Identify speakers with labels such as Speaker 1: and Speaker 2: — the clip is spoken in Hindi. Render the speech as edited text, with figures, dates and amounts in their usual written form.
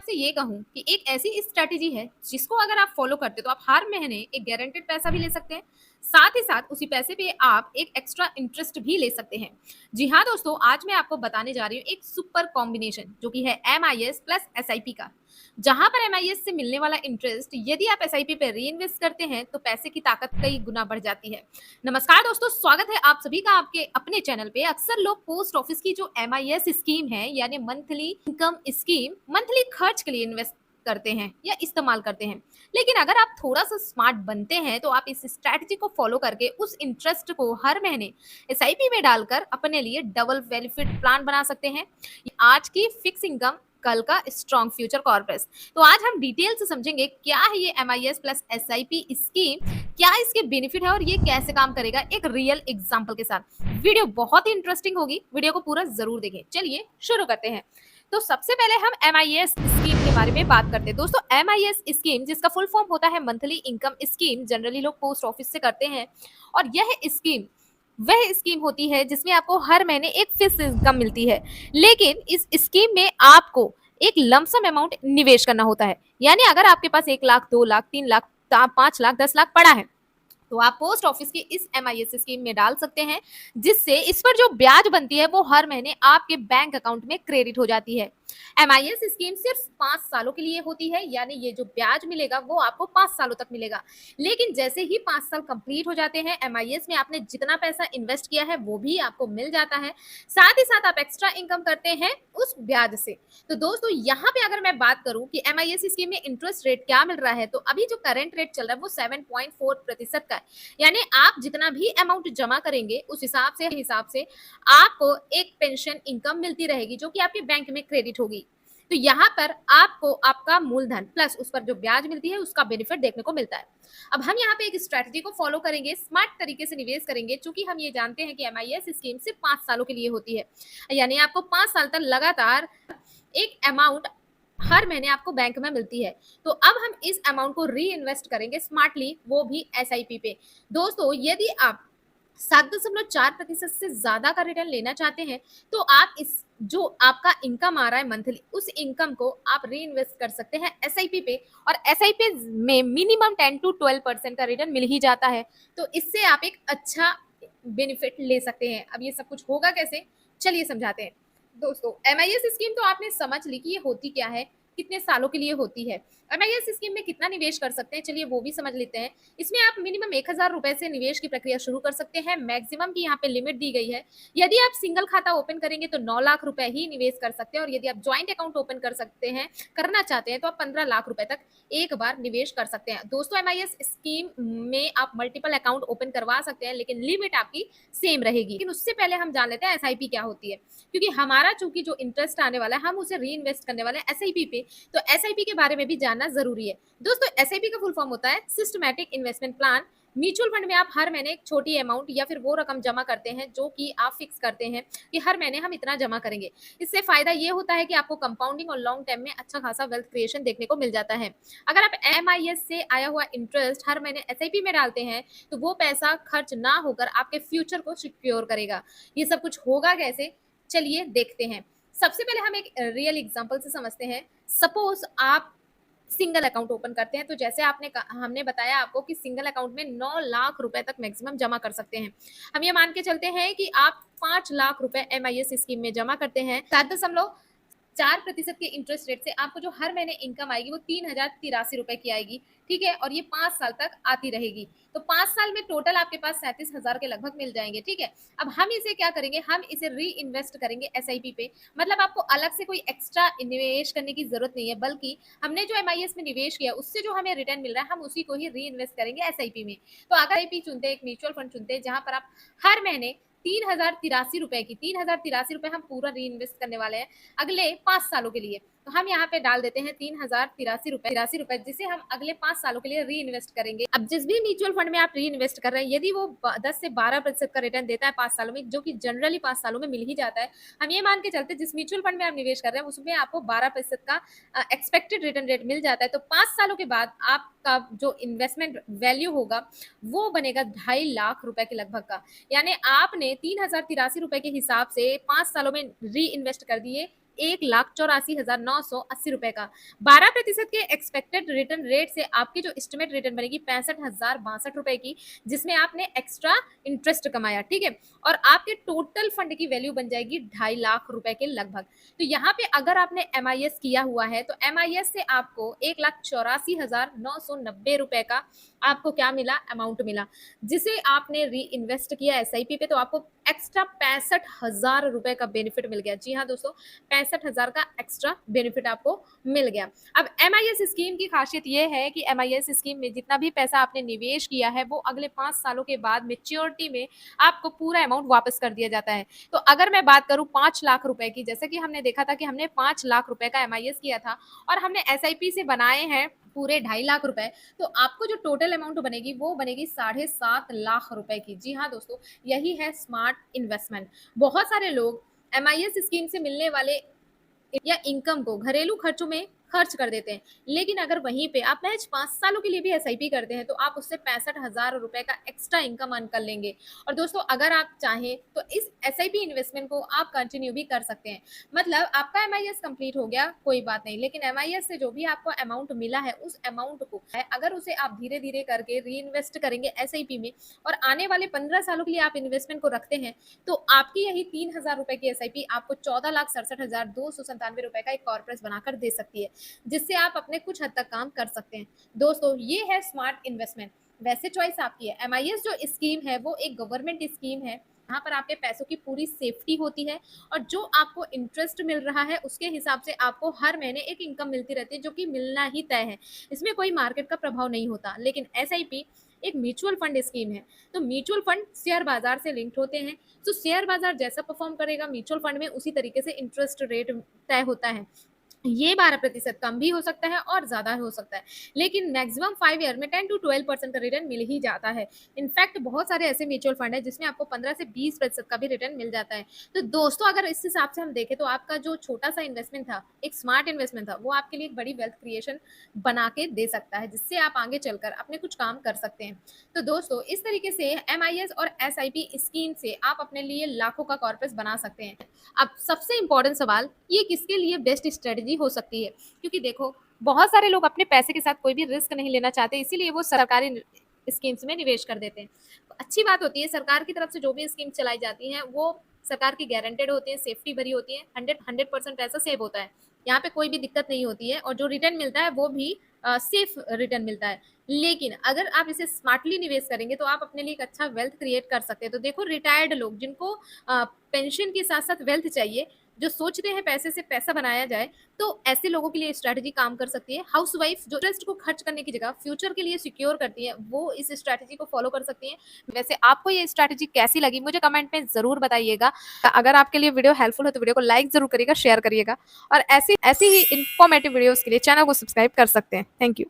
Speaker 1: आपसे ये कहूँ कि एक ऐसी स्ट्रैटेजी है जिसको अगर आप फॉलो करते हो तो आप हर महीने एक गारंटेड पैसा भी ले सकते हैं। साथ ही साथ उसी पैसे पे आप एक एक्स्ट्रा इंटरेस्ट भी ले सकते हैं। जी हाँ दोस्तों, आज मैं आपको बताने जा रही हूँ एक सुपर कॉम्बिनेशन जो कि है MIS प्लस SIP का। जहां पर MIS से मिलने वाला इंटरेस्ट यदि आप SIP पे री इन्वेस्ट करते हैं तो पैसे की ताकत कई गुना बढ़ जाती है। नमस्कार दोस्तों, स्वागत है आप सभी का आपके अपने चैनल पे। अक्सर लोग पोस्ट ऑफिस की जो MIS स्कीम है यानी मंथली इनकम स्कीम, मंथली खर्च के लिए इन्वेस्ट करते हैं या इस्तेमाल करते हैं। लेकिन अगर आप थोड़ा सा स्मार्ट बनते हैं तो आप इस स्ट्रैटेजी को फॉलो करके उस इंटरेस्ट को हर महीने SIP में डालकर अपने लिए डबल बेनिफिट प्लान बना सकते हैं। आज की फिक्स इनकम, कल का स्ट्रॉन्ग फ्यूचर कॉर्पस। तो आज हम डिटेल से समझेंगे क्या है ये MIS प्लस SIP स्कीम, क्या इसके बेनिफिट है और ये कैसे काम करेगा एक रियल एग्जांपल के साथ। वीडियो बहुत ही इंटरेस्टिंग होगी, वीडियो को पूरा जरूर देखें। चलिए शुरू करते हैं। तो सबसे पहले हम MIS स्कीम के बारे में बात करते हैं। दोस्तों MIS स्कीम जिसका फुल फॉर्म होता है मंथली इनकम स्कीम, जनरली लोग पोस्ट ऑफिस से करते हैं। और यह स्कीम वह स्कीम होती है जिसमें आपको हर महीने एक फिक्स इनकम मिलती है। लेकिन इस स्कीम में आपको एक लमसम अमाउंट निवेश करना होता है। यानी अगर आपके पास 1 लाख, 2 लाख, 3 लाख, 5 लाख, 10 लाख पड़ा है तो आप पोस्ट ऑफिस की इस MIS स्कीम में डाल सकते हैं, जिससे इस पर जो ब्याज बनती है वो हर महीने आपके बैंक अकाउंट में क्रेडिट हो जाती है। MIS स्कीम सिर्फ 5 सालों के लिए होती है, यानी ये जो ब्याज मिलेगा वो आपको 5 सालों तक मिलेगा। लेकिन जैसे ही 5 साल कंप्लीट हो जाते हैं, MIS में आपने जितना पैसा इन्वेस्ट किया है वो भी आपको मिल जाता है। साथ ही साथ आप एक्स्ट्रा इनकम करते हैं उस ब्याज से। तो दोस्तों यहाँ पे अगर मैं बात करूं कि MIS स्कीम में इंटरेस्ट रेट क्या मिल रहा है, तो अभी जो करंट रेट चल रहा है वो 7.4% का है। यानी आप जितना भी अमाउंट जमा करेंगे उस हिसाब से आपको एक पेंशन इनकम मिलती रहेगी जो कि आपके बैंक में क्रेडिट होगी। तो यहाँ पर आपको आपका मूलधन प्लस उस पर जो ब्याज मिलती है उसका बेनिफिट देखने को मिलता है। अब हम यहाँ पे एक स्ट्रैटेजी को फॉलो करेंगे, स्मार्ट तरीके से निवेश करेंगे, क्योंकि हम ये जानते हैं कि MIS स्कीम सिर्फ 5 सालों के लिए होती है। यानी आपको 5 साल तक लगातार एक अमाउंट हर महीने आपको बैंक में मिलती है। तो अब हम इस अमाउंट को री इन्वेस्ट करेंगे स्मार्टली, वो भी SIP पे। दोस्तों यदि आप 7.4% से ज्यादा का रिटर्न लेना चाहते हैं तो आप इस जो आपका इनकम आ रहा है मंथली, उस इनकम को आप री इन्वेस्ट कर सकते हैं SIP पे। और SIP में मिनिमम 10 to 12% का रिटर्न मिल ही जाता है। तो इससे आप एक अच्छा बेनिफिट ले सकते हैं। अब ये सब कुछ होगा कैसे, चलिए समझाते हैं। दोस्तों MIS स्कीम तो आपने समझ ली कि ये होती क्या है, कितने सालों के लिए होती है। MIS स्कीम में कितना निवेश कर सकते हैं, चलिए वो भी समझ लेते हैं। इसमें आप मिनिमम 1,000 रुपए से निवेश की प्रक्रिया शुरू कर सकते हैं। मैक्सिमम की यहाँ पे लिमिट दी गई है। यदि आप सिंगल खाता ओपन करेंगे तो 9 लाख रुपए ही निवेश कर सकते हैं, और यदि आप ज्वाइंट अकाउंट ओपन करना चाहते हैं तो आप 15 लाख रुपए तक एक बार निवेश कर सकते हैं। दोस्तों MIS स्कीम में आप मल्टीपल अकाउंट ओपन करवा सकते हैं, लेकिन लिमिट आपकी सेम रहेगी। लेकिन उससे पहले हम जान लेते हैं SIP क्या होती है, क्योंकि हमारा चूंकि जो इंटरेस्ट आने वाला है हम उसे री इन्वेस्ट करने वाले हैं SIP पे। तो SIP के बारे में भी जानना जरूरी है। दोस्तों SIP का फुल फॉर्म होता है systematic investment plan. Mutual fund में आप हर महीने एक छोटी अमाउंट या फिर वो रकम जमा करते हैं जो कि आप फिक्स करते हैं कि हर महीने हम इतना जमा करेंगे। इससे फायदा ये होता है कि आपको कंपाउंडिंग और लॉन्ग टर्म में अच्छा खासा वेल्थ क्रिएशन देखने को मिल जाता है। अगर आप MIS से आया हुआ इंटरेस्ट हर महीने SIP में डालते हैं तो वो पैसा खर्च ना होकर आपके फ्यूचर को सिक्योर करेगा। ये सब कुछ होगा कैसे, चलिए देखते हैं। सबसे पहले हम एक रियल एग्जांपल से समझते हैं। सपोज आप सिंगल अकाउंट ओपन करते हैं, तो जैसे हमने बताया आपको कि सिंगल अकाउंट में 9 लाख रुपए तक मैक्सिमम जमा कर सकते हैं। हम ये मान के चलते हैं कि आप 5 लाख रुपए MIS स्कीम में जमा करते हैं। 7.4% के इंटरेस्ट रेट से आपको जो हर महीने इनकम आएगी वो 3,083 रुपए की आएगी। ठीक है, और ये 5 साल तक आती रहेगी। तो 5 साल में टोटल आपके पास 37,000 के लगभग मिल जाएंगे। ठीक है, अब हम इसे क्या करेंगे, हम इसे री इन्वेस्ट करेंगे SIP पे। मतलब आपको अलग से कोई एक्स्ट्रा निवेश करने की जरूरत नहीं है, बल्कि हमने जो MIS में निवेश किया उससे जो हमें रिटर्न मिल रहा है हम उसी को ही री इन्वेस्ट करेंगे SIP में। तो अगर SIP चुनते हैं, एक म्यूचुअल फंड चुनते हैं जहां पर आप हर महीने 3,083 रुपए हम पूरा री इन्वेस्ट करने वाले हैं अगले 5 सालों के लिए। तो हम यहाँ पे डाल देते हैं 3,083 रुपए, जिसे हम अगले 5 सालों के लिए री इन्वेस्ट करेंगे। अब जिस भी म्यूचुअल फंड में आप री इन्वेस्ट कर रहे हैं, यदि वो 10 से 12% का रिटर्न देता है 5 सालों में, जो कि जनरली 5 सालों में मिल ही जाता है, हम ये मान के चलते जिस म्यूचुअल फंड में आप निवेश कर रहे हैं उसमें आपको 12% का एक्सपेक्टेड रिटर्न रेट मिल जाता है। तो 5 सालों के बाद आपका जो इन्वेस्टमेंट वैल्यू होगा वो बनेगा 2.5 लाख रुपए के लगभग का। यानी आपने 3,083 रुपए के हिसाब से 5 सालों में री इन्वेस्ट कर दिए ₹1,84,980 का। 12% के एक्सपेक्टेड रिटर्न रेट से आपकी जो एस्टिमेट रिटर्न बनेगी ₹65,062 की, जिसमें आपने एक्स्ट्रा इंटरेस्ट कमाया, ठीक है? और आपके टोटल फंड की वैल्यू बन जाएगी ₹2.5 लाख के लगभग। तो यहाँ पे अगर आपने एमआईएस किया हुआ है तो एमआईएस से आपको ₹1,84,990 का आपको क्या मिला, अमाउंट मिला, जिसे आपने री इन्वेस्ट किया एसआईपी पे, तो आपको एक्स्ट्रा ₹65,000 का बेनिफिट मिल गया। जी हाँ दोस्तों, 65,000 का एक्स्ट्रा बेनिफिट आपको मिल गया। अब एमआईएस स्कीम की खासियत ये है कि एमआईएस स्कीम में जितना भी पैसा आपने निवेश किया है वो अगले 5 सालों के बाद मैच्योरिटी में आपको पूरा अमाउंट वापस कर दिया जाता है। तो अगर मैं बात करूं 5 लाख रुपए की, जैसे कि हमने देखा था कि हमने 5 लाख रुपए का एमआईएस किया था और हमने एसआईपी से बनाए हैं पूरे 2.5 लाख रुपए, तो आपको जो टोटल अमाउंट बनेगी वो बनेगी 7.5 लाख रुपए की। जी हाँ दोस्तों, यही है स्मार्ट इन्वेस्टमेंट। बहुत सारे लोग एमआईएस स्कीम से मिलने वाले या इनकम को घरेलू खर्चों में खर्च कर देते हैं, लेकिन अगर वहीं पे आप महज 5 सालों के लिए भी एसआईपी करते हैं तो आप उससे ₹65,000 का एक्स्ट्रा इनकम अर्न कर लेंगे। और दोस्तों, अगर आप चाहें तो इस एसआईपी इन्वेस्टमेंट को आप कंटिन्यू भी कर सकते हैं। मतलब आपका एमआईएस कंप्लीट हो गया, कोई बात नहीं, लेकिन एमआईएस से जो भी आपको अमाउंट मिला है उस अमाउंट को अगर उसे आप धीरे धीरे करके री इन्वेस्ट करेंगे एसआईपी में और आने वाले 15 सालों के लिए आप इन्वेस्टमेंट को रखते हैं, तो आपकी यही ₹3,000 की एसआईपी आपको ₹14,67,297 का एक कॉर्पस बनाकर दे सकती है, जिससे आप अपने कुछ हद तक काम कर सकते हैं। दोस्तों, ये है स्मार्ट इन्वेस्टमेंट। वैसे चॉइस आपकी है। एमआईएस जो स्कीम है वो एक गवर्नमेंट स्कीम है, यहाँ पर आपके पैसों की पूरी सेफ्टी होती है और जो आपको इंटरेस्ट मिल रहा है उसके हिसाब से आपको हर महीने एक इनकम मिलती रहती है, जो कि मिलना ही तय है। इसमें कोई मार्केट का प्रभाव नहीं होता। लेकिन एसआईपी एक म्यूचुअल फंड स्कीम है, तो म्यूचुअल फंड शेयर बाजार से लिंक्ड होते हैं, तो शेयर बाजार जैसा परफॉर्म करेगा म्यूचुअल फंड में उसी तरीके से इंटरेस्ट रेट तय होता है। ये 12% कम भी हो सकता है और ज़्यादा हो सकता है, लेकिन मैक्सिमम 5 ईयर में 10 टू 12% का रिटर्न मिल ही जाता है। इनफैक्ट बहुत सारे ऐसे म्यूचुअल फंड है जिसमें आपको 15 से 20% का भी रिटर्न मिल जाता है। तो दोस्तों, अगर इस हिसाब से हम देखें तो आपका जो छोटा सा इन्वेस्टमेंट था, एक स्मार्ट इन्वेस्टमेंट था, वो आपके लिए एक बड़ी वेल्थ क्रिएशन बना के दे सकता है, जिससे आप आगे चलकर अपने कुछ काम कर सकते हैं। तो दोस्तों, इस तरीके से एमआईएस और एसआईपी स्कीम से आप अपने लिए लाखों का कॉर्पस बना सकते हैं। अब सबसे इंपॉर्टेंट सवाल, ये किसके लिए बेस्ट स्ट्रेटजी हो सकती है? क्योंकि देखो, बहुत सारे लोग अपने पैसे के साथ कोई भी रिस्क नहीं लेना चाहते, इसीलिए वो सरकारी स्कीम्स में निवेश कर देते हैं। तो अच्छी बात होती है, सरकार की तरफ से जो भी स्कीम चलाई जाती हैं वो सरकार की गारंटेड होती है, सेफ्टी भरी होती है, 100% पैसा सेव होता है, यहाँ पे कोई भी दिक्कत नहीं होती है और जो रिटर्न मिलता है वो भी सेफ रिटर्न मिलता है। लेकिन अगर आप इसे स्मार्टली निवेश करेंगे तो आप अपने लिए एक अच्छा वेल्थ क्रिएट कर सकते हैं। तो देखो, रिटायर्ड लोग जिनको पेंशन के साथ साथ वेल्थ चाहिए, जो सोचते हैं पैसे से पैसा बनाया जाए, तो ऐसे लोगों के लिए स्ट्रैटेजी काम कर सकती है। हाउसवाइफ जो इंटरेस्ट को खर्च करने की जगह फ्यूचर के लिए सिक्योर करती है, वो इस स्ट्रैटेजी को फॉलो कर सकती हैं। वैसे आपको ये स्ट्रैटेजी कैसी लगी मुझे कमेंट में ज़रूर बताइएगा। अगर आपके लिए वीडियो हेल्पफुल हो तो वीडियो को लाइक ज़रूर करिएगा, शेयर करिएगा और ऐसी ऐसी ही इन्फॉर्मेटिव वीडियोज़ के लिए चैनल को सब्सक्राइब कर सकते हैं। Thank you.